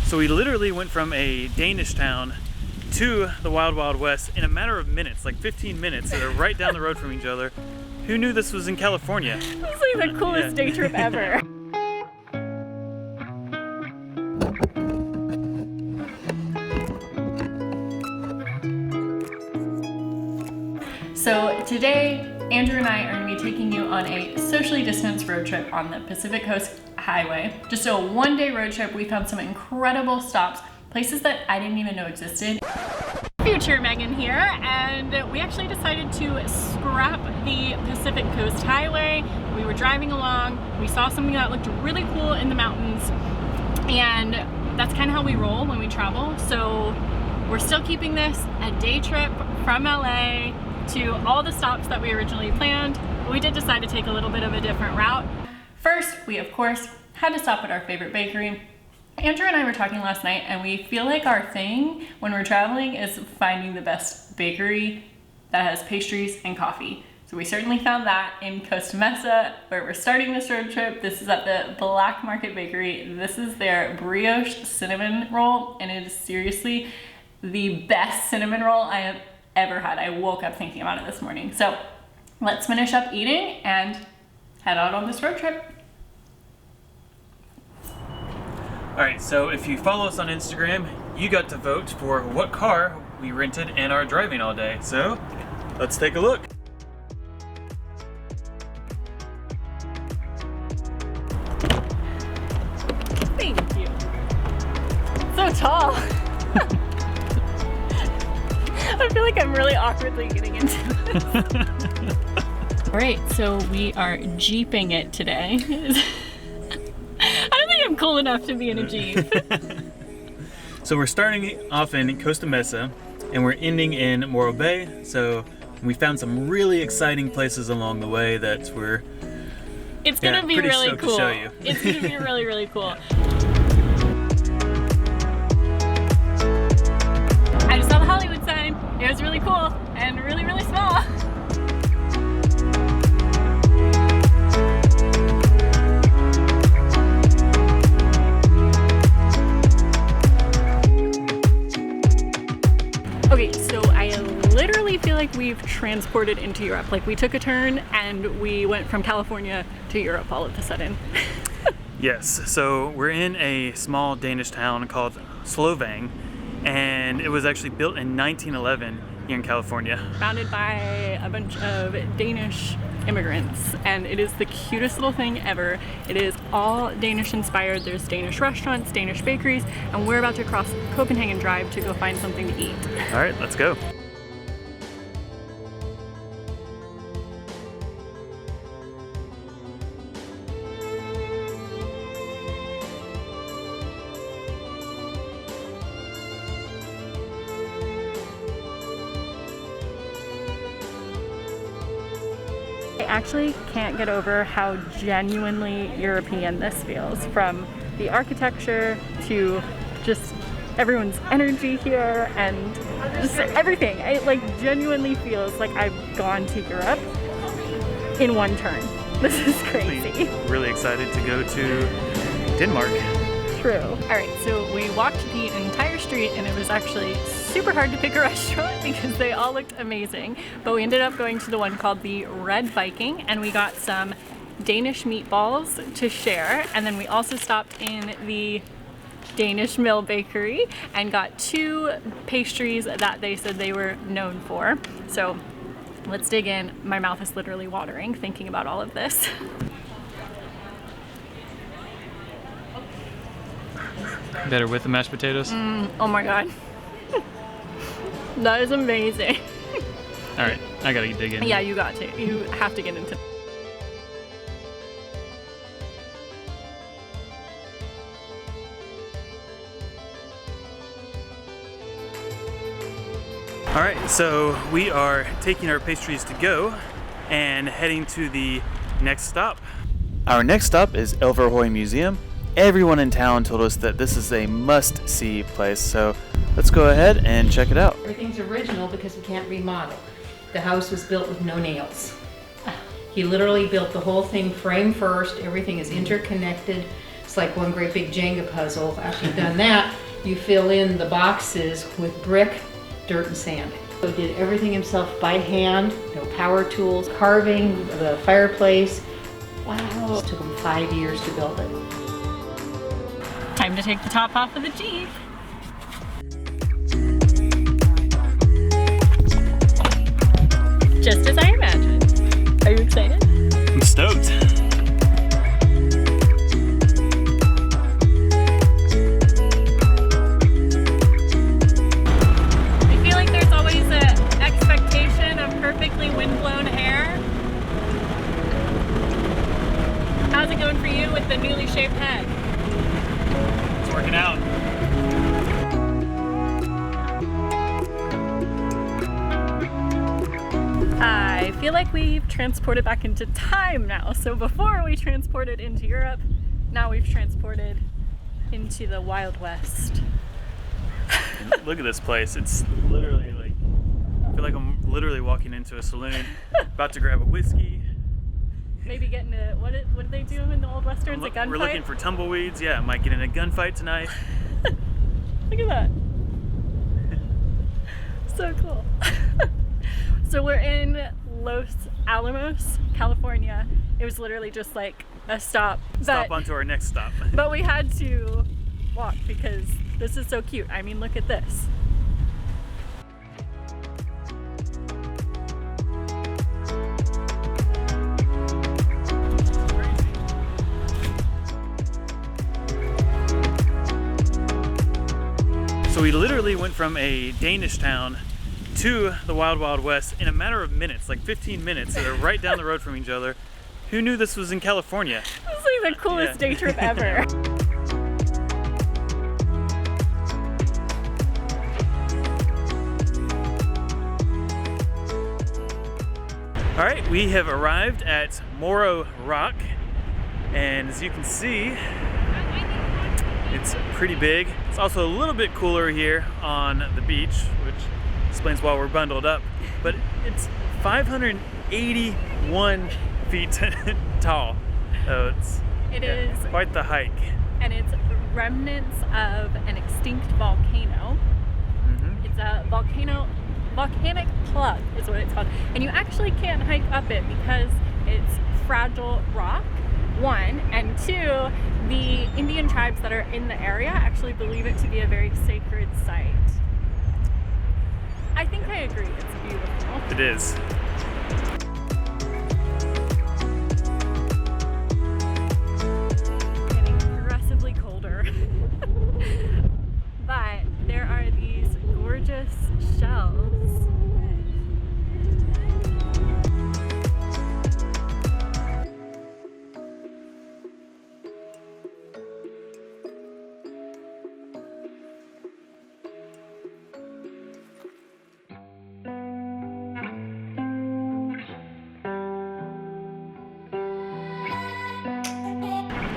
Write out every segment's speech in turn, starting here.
So we literally went from a Danish town to the Wild Wild West in a matter of minutes, like 15 minutes. They're right down the road from each other. Who knew this was in California? This is like the coolest day trip ever. So today, Andrew and I are going to be taking you on a socially distanced road trip on the Pacific Coast Highway. Just a one-day road trip. We found some incredible stops, places that I didn't even know existed. Future Megan here, and we actually decided to scrap the Pacific Coast Highway. We were driving along, we saw something that looked really cool in the mountains, and that's kind of how we roll when we travel. So we're still keeping this a day trip from LA to all the stops that we originally planned. We did decide to take a little bit of a different route. First, we of course had to stop at our favorite bakery. Andrew and I were talking last night, and we feel like our thing when we're traveling is finding the best bakery that has pastries and coffee. So we certainly found that in Costa Mesa, where we're starting this road trip. This is at the Black Market Bakery. This is their brioche cinnamon roll, and it is seriously the best cinnamon roll I have ever had. I woke up thinking about it this morning. So let's finish up eating and head out on this road trip. All right, so if you follow us on Instagram, you got to vote for what car we rented and are driving all day. So let's take a look. Thank you. So tall. I feel like I'm really awkwardly getting into this. All right, so we are Jeeping it today. I don't think I'm cool enough to be in a Jeep. So we're starting off in Costa Mesa and we're ending in Morro Bay. So we found some really exciting places along the way that we're It's gonna be really cool. To show you. It's gonna be really, really cool. I just saw the Hollywood sign. It was really cool and really, really small. Okay, so I literally feel like we've transported into Europe. Like we took a turn and we went from California to Europe all of a sudden. Yes, so we're in a small Danish town called Solvang, and it was actually built in 1911 here in California. Founded by a bunch of Danish immigrants, and it is the cutest little thing ever. It is all Danish inspired. There's Danish restaurants, Danish bakeries, and we're about to cross Copenhagen Drive to go find something to eat. All right, let's go. I actually can't get over how genuinely European this feels, from the architecture to just everyone's energy here and just everything. It like genuinely feels like I've gone to Europe in one turn. This is crazy. Really excited to go to Denmark. True. All right, so we walked the entire street and it was actually super hard to pick a restaurant because they all looked amazing. But we ended up going to the one called the Red Viking, and we got some Danish meatballs to share. And then we also stopped in the Danish Mill Bakery and got 2 pastries that they said they were known for. So let's dig in. My mouth is literally watering thinking about all of this. Better with the mashed potatoes? Oh my God. That is amazing. All right, I gotta dig in. Yeah, you got to. You have to get into. All right, so we are taking our pastries to go and heading to the next stop. Our next stop is Elverhøy Museum. Everyone in town told us that this is a must-see place, so let's go ahead and check it out. Everything's original because we can't remodel. The house was built with no nails. He literally built the whole thing frame first. Everything is interconnected. It's like one great big Jenga puzzle. After you've done that, you fill in the boxes with brick, dirt, and sand. So he did everything himself by hand, no power tools, carving the fireplace. Wow. It took him 5 years to build it. Time to take the top off of the Jeep. Just as I imagined. Are you excited? I'm stoked. I feel like there's always an expectation of perfectly windblown hair. How's it going for you with the newly shaved head? It's working out. I feel like we've transported back into time now. So before we transported into Europe, now we've transported into the Wild West. Look at this place. It's literally like, I feel like I'm literally walking into a saloon, about to grab a whiskey. Maybe get into, what did they do in the old westerns, a gunfight? We're looking for tumbleweeds. Yeah, might get in a gunfight tonight. Look at that. So cool. So we're in Los Alamos, California. It was literally just like a stop. Stop onto our next stop. But we had to walk because this is so cute. I mean, look at this. So we literally went from a Danish town to the Wild Wild West in a matter of minutes, like 15 minutes. They're right down the road from each other. Who knew this was in California? This is like the coolest day trip ever. All right, we have arrived at Morro Rock, and as you can see, it's pretty big. It's also a little bit cooler here on the beach, which explains why we're bundled up, but it's 581 feet tall. So it is quite the hike. And it's remnants of an extinct volcano. Mm-hmm. It's a volcanic plug is what it's called. And you actually can't hike up it because it's fragile rock, one, and two, the Indian tribes that are in the area actually believe it to be a very sacred site. I think I agree, it's beautiful. It is. Getting progressively colder. But there are these gorgeous shells.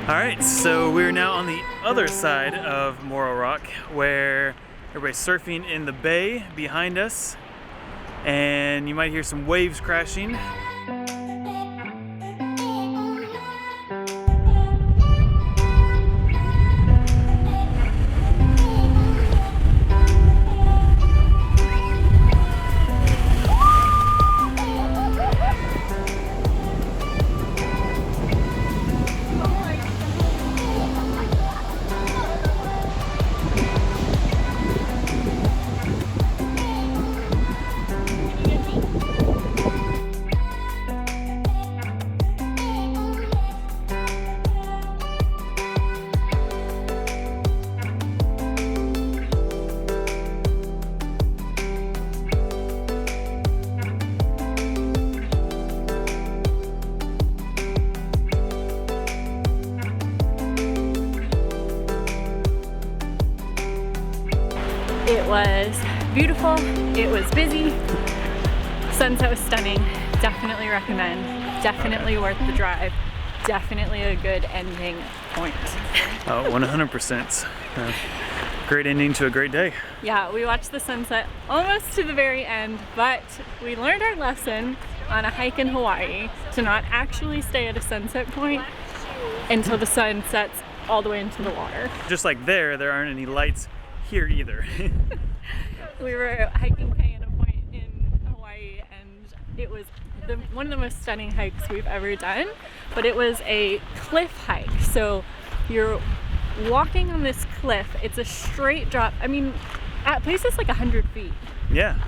All right, so we're now on the other side of Morro Rock, where everybody's surfing in the bay behind us, and you might hear some waves crashing. It was beautiful, it was busy, sunset was stunning, definitely recommend, definitely worth the drive, definitely a good ending point. Oh, 100%. Great ending to a great day. Yeah, we watched the sunset almost to the very end, but we learned our lesson on a hike in Hawaii to not actually stay at a sunset point until the sun sets all the way into the water. Just like there aren't any lights here either. We were hiking Kayana Point in Hawaii, and it was one of the most stunning hikes we've ever done, but it was a cliff hike. So you're walking on this cliff. It's a straight drop. I mean, at places like 100 feet. Yeah.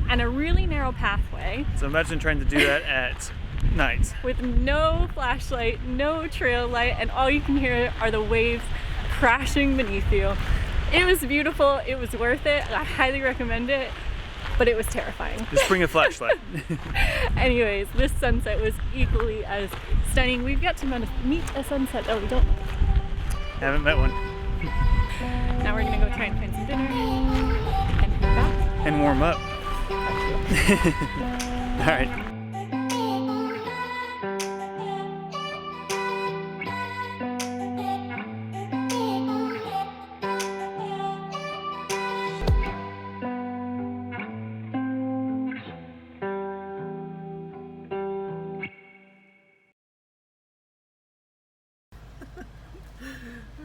And a really narrow pathway. So imagine trying to do that at night. With no flashlight, no trail light, and all you can hear are the waves crashing beneath you. It was beautiful. It was worth it. I highly recommend it, but it was terrifying. Just bring a flashlight. Anyways, this sunset was equally as stunning. We've got to meet a sunset though. We don't. Haven't met one. Now we're gonna go try and find some dinner and head back. And warm up. All right.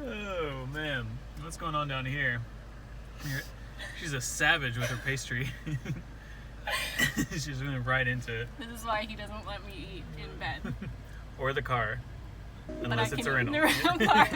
Oh man, what's going on down here? She's a savage with her pastry. She's going right into it. This is why he doesn't let me eat in bed. Or the car. Unless it's a rental. In the rental car.